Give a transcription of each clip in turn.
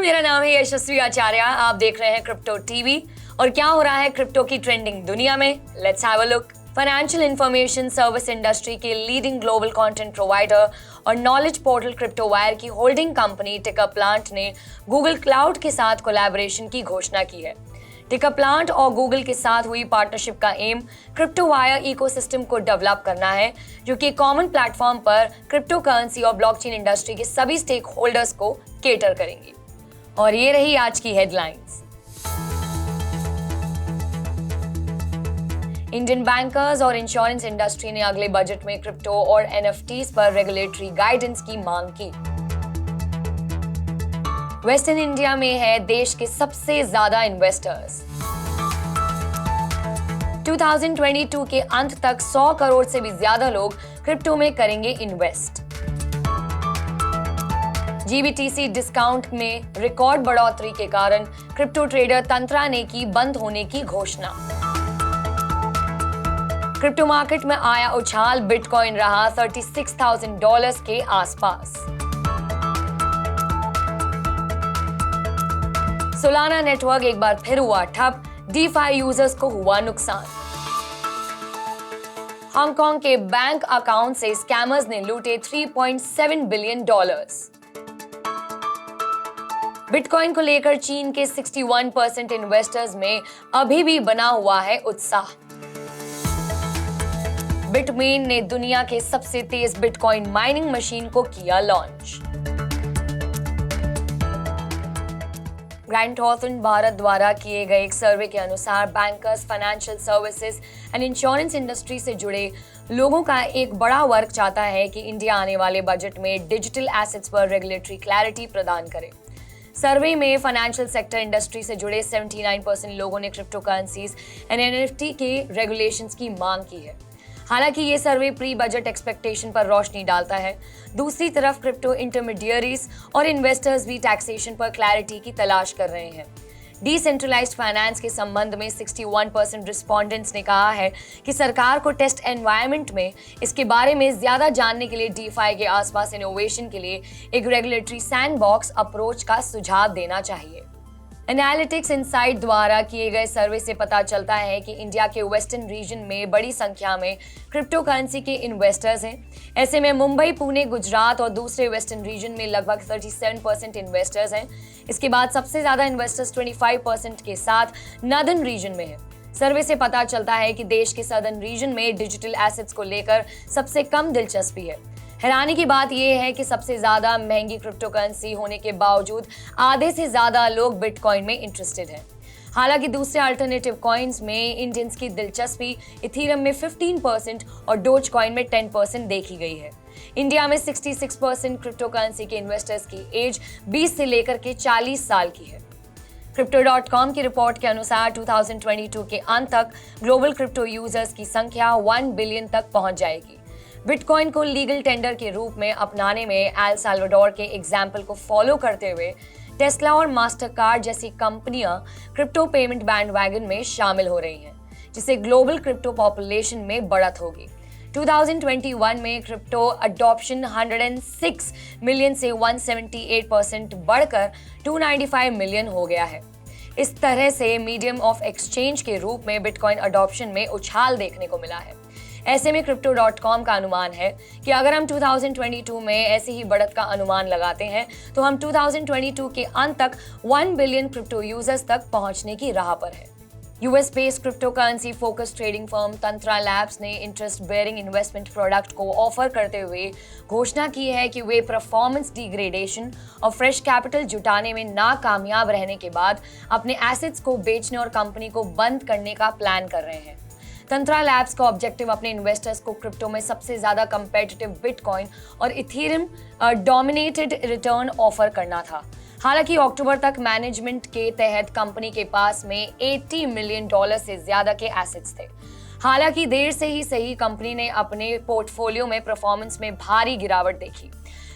मेरा नाम है यशस्वी आचार्य। आप देख रहे हैं क्रिप्टो टीवी। और क्या हो रहा है क्रिप्टो की ट्रेंडिंग दुनिया में, let's have a look. Financial information service industry के लीडिंग ग्लोबल कंटेंट प्रोवाइडर और नॉलेज पोर्टल क्रिप्टोवायर की होल्डिंग कंपनी टिकाप्लांट ने गूगल क्लाउड के साथ कोलैबोरेशन की घोषणा की है। टिकाप्लांट और गूगल के साथ हुई पार्टनरशिप का एम क्रिप्टोवायर इकोसिस्टम को डेवलप करना है, जो कि कॉमन प्लेटफॉर्म पर क्रिप्टो करेंसी और ब्लॉकचेन इंडस्ट्री के सभी स्टेक होल्डर्स को केटर करेंगी। और ये रही आज की हेडलाइंस। इंडियन बैंकर्स और इंश्योरेंस इंडस्ट्री ने अगले बजट में क्रिप्टो और एनएफटीज पर रेगुलेटरी गाइडेंस की मांग की। वेस्टर्न इंडिया में है देश के सबसे ज्यादा इन्वेस्टर्स। 2022 के अंत तक 100 करोड़ से भी ज्यादा लोग क्रिप्टो में करेंगे इन्वेस्ट। जीबीटीसी डिस्काउंट में रिकॉर्ड बढ़ोतरी के कारण क्रिप्टो ट्रेडर तंत्रा ने की बंद होने की घोषणा। क्रिप्टो मार्केट में आया उछाल, बिटकॉइन रहा $36,000 के आसपास। सोलाना नेटवर्क एक बार फिर हुआ ठप, डीफाई यूजर्स को हुआ नुकसान। हांगकांग के बैंक अकाउंट से स्कैमर्स ने लूटे $3.7 बिलियन। बिटकॉइन को लेकर चीन के 61% इन्वेस्टर्स में अभी भी बना हुआ है उत्साह। बिटमेन ने दुनिया के सबसे तेज बिटकॉइन माइनिंग मशीन को किया लॉन्च। ग्रांट थॉर्नटन भारत द्वारा किए गए एक सर्वे के अनुसार bankers, financial services and insurance industry से जुड़े लोगों का एक बड़ा वर्ग चाहता है कि इंडिया आने वाले बजट में डिजिटल एसेट्स पर रेगुलेटरी क्लैरिटी प्रदान करे। सर्वे में फाइनेंशियल सेक्टर इंडस्ट्री से जुड़े 79% लोगों ने क्रिप्टो करेंसीज एंड एनएफटी के रेगुलेशंस की मांग की है। हालांकि ये सर्वे प्री बजट एक्सपेक्टेशन पर रोशनी डालता है। दूसरी तरफ क्रिप्टो इंटरमीडियरीज और इन्वेस्टर्स भी टैक्सेशन पर क्लैरिटी की तलाश कर रहे हैं। डिसेंट्रलाइज्ड फाइनेंस के संबंध में 61% रिस्पोंडेंट्स ने कहा है कि सरकार को टेस्ट एनवायरनमेंट में इसके बारे में ज्यादा जानने के लिए डीफाई के आसपास इनोवेशन के लिए एक रेगुलेटरी सैंडबॉक्स अप्रोच का सुझाव देना चाहिए। एनालिटिक्स इनसाइट द्वारा किए गए सर्वे से पता चलता है कि इंडिया के वेस्टर्न रीजन में बड़ी संख्या में क्रिप्टो करेंसी के इन्वेस्टर्स हैं। ऐसे में मुंबई, पुणे, गुजरात और दूसरे वेस्टर्न रीजन में लगभग 37% इन्वेस्टर्स हैं। इसके बाद सबसे ज्यादा इन्वेस्टर्स 25% के साथ नॉर्दर्न रीजन में है। सर्वे से पता चलता है कि देश के सदर्न रीजन में डिजिटल एसेट्स को लेकर सबसे कम दिलचस्पी है। हैरानी की बात यह है कि सबसे ज्यादा महंगी क्रिप्टो करेंसी होने के बावजूद आधे से ज्यादा लोग बिटकॉइन में इंटरेस्टेड हैं। हालांकि दूसरे अल्टरनेटिव कॉइन्स में इंडियंस की दिलचस्पी इथीरियम में 15% और डोज कॉइन में 10% देखी गई है। इंडिया में 66% क्रिप्टो करेंसी के इन्वेस्टर्स की एज 20 से लेकर के 40 साल की है। Crypto.com की रिपोर्ट के अनुसार 2022 के अंत तक ग्लोबल क्रिप्टो यूजर्स की संख्या 1 बिलियन तक पहुंच जाएगी। बिटकॉइन को लीगल टेंडर के रूप में अपनाने में एल साल्वाडोर के एग्जाम्पल को फॉलो करते हुए टेस्ला और मास्टरकार्ड जैसी कंपनियां क्रिप्टो पेमेंट बैंडवैगन में शामिल हो रही हैं, जिससे ग्लोबल क्रिप्टो पॉपुलेशन में बढ़त होगी। 2021 में क्रिप्टो अडॉप्शन 106 मिलियन से 178% बढ़कर 295 मिलियन हो गया है। इस तरह से मीडियम ऑफ एक्सचेंज के रूप में बिटकॉइन अडॉप्शन में उछाल देखने को मिला है। ऐसे में Crypto.com का अनुमान है कि अगर हम 2022 में ऐसी ही बढ़त का अनुमान लगाते हैं तो हम 2022 के अंत तक 1 बिलियन क्रिप्टो यूजर्स तक पहुंचने की राह पर है। US based crypto currency focus trading firm tantra labs ने इंटरेस्ट बेयरिंग इन्वेस्टमेंट प्रोडक्ट को ऑफर करते हुए घोषणा की है कि वे परफॉर्मेंस डिग्रेडेशन और फ्रेश कैपिटल जुटाने में नाकामयाब रहने के बाद अपने एसेट्स को बेचने और कंपनी को बंद करने का प्लान कर रहे हैं। तंत्रा लैब्स का ऑब्जेक्टिव अपने इन्वेस्टर्स को क्रिप्टो में सबसे ज्यादा कंपेटिटिव बिटकॉइन और इथेरियम डोमिनेटेड रिटर्न ऑफर करना था। हालांकि अक्टूबर तक मैनेजमेंट के तहत कंपनी के पास में $80 मिलियन से ज्यादा के एसेट्स थे। हालांकि देर से ही सही कंपनी ने अपने पोर्टफोलियो में परफॉर्मेंस में भारी गिरावट देखी।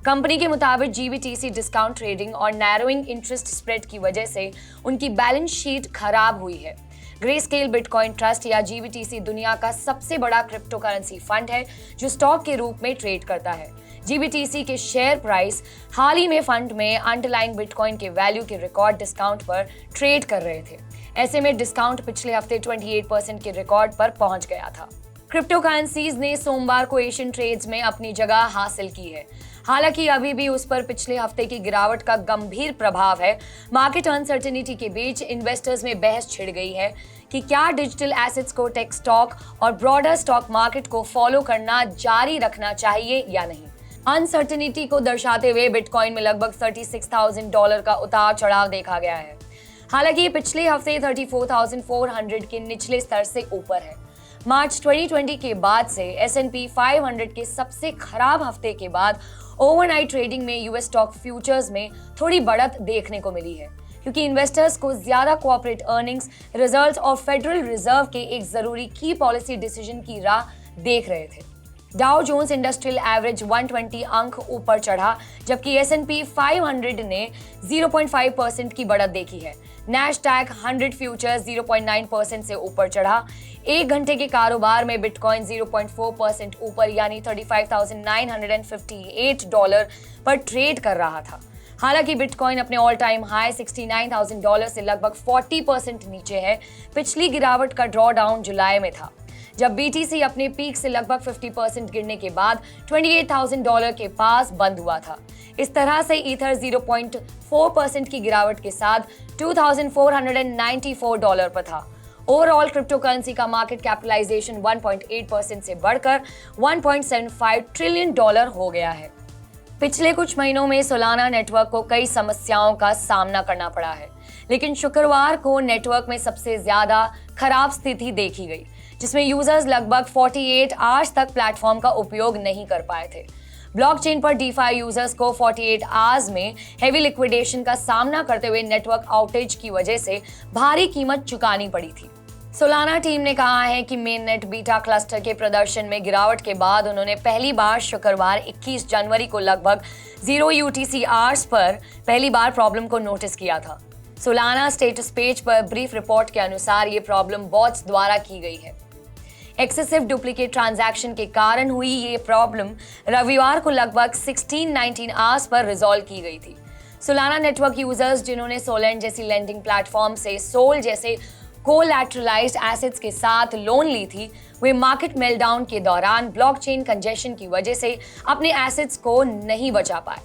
कंपनी के मुताबिक जीबीटीसी डिस्काउंट ट्रेडिंग और नैरोइंग इंटरेस्ट स्प्रेड की वजह से उनकी बैलेंस शीट खराब हुई है। ग्रेस्केल बिटकॉइन ट्रस्ट या जीबीटीसी दुनिया का सबसे बड़ा क्रिप्टो करेंसी फंड है जो स्टॉक के रूप में ट्रेड करता है। GBTC के शेयर प्राइस हाल ही में फंड में अंडरलाइंग बिटकॉइन के वैल्यू के रिकॉर्ड डिस्काउंट पर ट्रेड कर रहे थे। ऐसे में डिस्काउंट पिछले हफ्ते 28% के रिकॉर्ड पर पहुंच गया था। क्रिप्टो करेंसीज ने सोमवार को एशियन ट्रेड्स में अपनी जगह हासिल की है। हालांकि अभी भी उस पर पिछले हफ्ते की गिरावट का गंभीर प्रभाव है। मार्केट अनसर्टेनिटी के बीच इन्वेस्टर्स में बहस छिड़ गई है कि क्या डिजिटल एसेट्स को टेक स्टॉक और ब्रॉडर स्टॉक मार्केट को फॉलो करना जारी रखना चाहिए या नहीं। अनसर्टेनिटी को दर्शाते हुए बिटकॉइन में लगभग $36,000 का उतार चढ़ाव देखा गया है। हालांकि ये पिछले हफ्ते 34,400 के निचले स्तर से ऊपर है। मार्च 2020 के बाद से S&P 500 के सबसे खराब हफ्ते के बाद ओवरनाइट ट्रेडिंग में यूएस स्टॉक फ्यूचर्स में थोड़ी बढ़त देखने को मिली है, क्योंकि इन्वेस्टर्स को ज्यादा कॉर्पोरेट अर्निंग्स, रिजल्ट्स और फेडरल रिजर्व के एक जरूरी की पॉलिसी डिसीजन की राह देख रहे थे। डाउ जोन्स इंडस्ट्रियल एवरेज 120 अंक ऊपर चढ़ा, जबकि S&P 500 ने 0.5% की बढ़त देखी है। नैस्डैक 100 फ्यूचर्स 0.9% से ऊपर चढ़ा। एक घंटे के कारोबार में बिटकॉइन 0.4% ऊपर यानी $35,958 पर ट्रेड कर रहा था। हालांकि बिटकॉइन अपने ऑल टाइम हाई $69,000 से लगभग 40% नीचे है। पिछली गिरावट का ड्रॉ डाउन जुलाई में था, जब BTC अपने पीक से लगभग 50% गिरने के बाद $28,000 के पास बंद हुआ था। इस तरह से ईथर 0.4% की गिरावट के साथ $2,494 पर था। ओवरऑल क्रिप्टो करेंसी का मार्केट कैपिटलाइजेशन 1.8% से बढ़कर $1.75 ट्रिलियन हो गया है। पिछले कुछ महीनों में सोलाना नेटवर्क को कई समस्याओं का सामना करना पड़ा है, लेकिन शुक्रवार को नेटवर्क में सबसे ज्यादा खराब स्थिति देखी गई, जिसमें यूजर्स लगभग 48 आवर्स तक प्लेटफॉर्म का उपयोग नहीं कर पाए थे। ब्लॉकचेन पर DeFi यूजर्स को 48 आवर्स में हेवी लिक्विडेशन का सामना करते हुए नेटवर्क आउटेज की वजह से भारी कीमत चुकानी पड़ी थी। सोलाना टीम ने कहा है कि मेननेट बीटा क्लस्टर के प्रदर्शन में गिरावट के बाद उन्होंने पहली बार शुक्रवार 21 जनवरी को लगभग 0 UTC आवर्स पर पहली बार प्रॉब्लम को नोटिस किया था। सोलाना स्टेटस पेज पर ब्रीफ रिपोर्ट के अनुसार ये प्रॉब्लम बॉट्स द्वारा की गई है। एक्सेसिव डुप्लीकेट ट्रांजैक्शन के कारण हुई ये प्रॉब्लम रविवार को लगभग 16-19 आवर्स पर रिजॉल्व की गई थी। सोलाना नेटवर्क यूजर्स जिन्होंने सोलेंट जैसी लेंडिंग प्लेटफॉर्म से सोल जैसे कोलैटरलाइज्ड एसेट्स के साथ लोन ली थी, वे मार्केट मेल्टडाउन के दौरान ब्लॉकचेन कंजेशन की वजह से अपने एसेट्स को नहीं बचा पाए।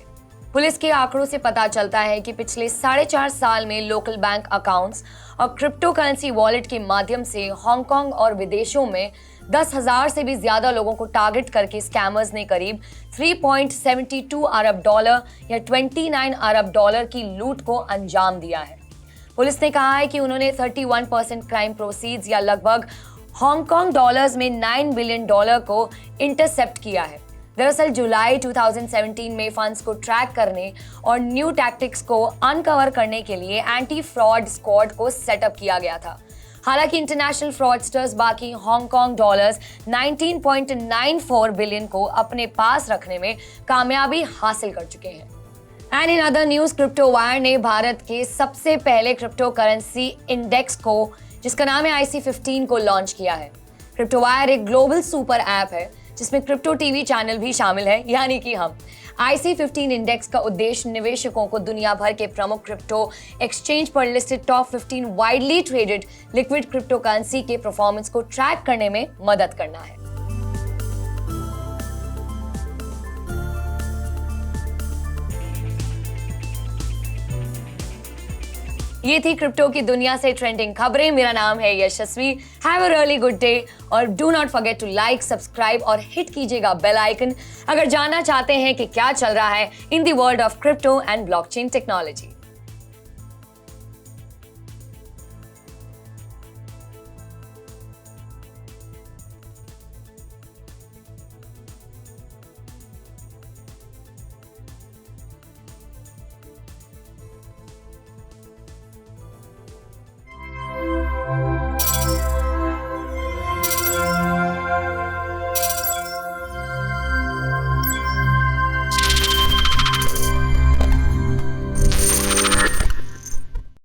पुलिस के आंकड़ों से पता चलता है कि पिछले 4.5 साल में लोकल बैंक अकाउंट्स और क्रिप्टो करेंसी वॉलेट के माध्यम से हांगकांग और विदेशों में 10,000 से भी ज्यादा लोगों को टारगेट करके स्कैमर्स ने करीब $3.72 अरब या $29 अरब की लूट को अंजाम दिया है। पुलिस ने कहा है कि उन्होंने 31% क्राइम प्रोसीड्स या लगभग हांगकांग डॉलर्स में $9 बिलियन को इंटरसेप्ट किया है। दरअसल जुलाई 2017 में फंड्स को ट्रैक करने और न्यू टैक्टिक्स को अनकवर करने के लिए एंटी फ्रॉड स्क्वाड को सेटअप किया गया था। हालांकि इंटरनेशनल फ्रॉडस्टर्स बाकी हांगकांग डॉलर्स 19.94 बिलियन को अपने पास रखने में कामयाबी हासिल कर चुके हैं। And in other news, crypto wire ने भारत के सबसे पहले क्रिप्टो करेंसी इंडेक्स को, जिसका नाम है IC15 को लॉन्च किया है। क्रिप्टो वायर एक ग्लोबल सुपर ऐप है जिसमें क्रिप्टो टीवी चैनल भी शामिल है, यानी कि हम। IC15 इंडेक्स का उद्देश्य निवेशकों को दुनिया भर के प्रमुख क्रिप्टो एक्सचेंज पर listed top 15 widely traded liquid crypto currency के परफॉर्मेंस को ट्रैक करने में मदद करना है। ये थी क्रिप्टो की दुनिया से ट्रेंडिंग खबरें। मेरा नाम है Yashasvi. Have a really good day और do not forget to like, subscribe और हिट कीजिएगा बेल आइकन अगर जानना चाहते हैं कि क्या चल रहा है in the world of crypto and blockchain technology.